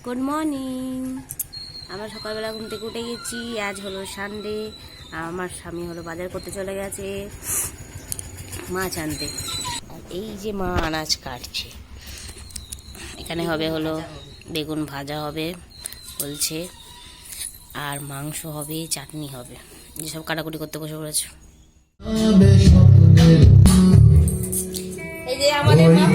Good morning. আমরা সকালবেলা ঘুম থেকে উঠে গেছি। আজ হলো সানডে। আমার স্বামী হলো বাজার করতে চলে গেছে মাছ আনতে। আর এই যে মা আনাজ কাটছে। এখানে হবে হলো বেগুন ভাজা হবে বলছে, আর মাংস হবে, চাটনি হবে, যেসব কাটাকুটি করতে বসে পড়েছে। এই যে আমাদের মা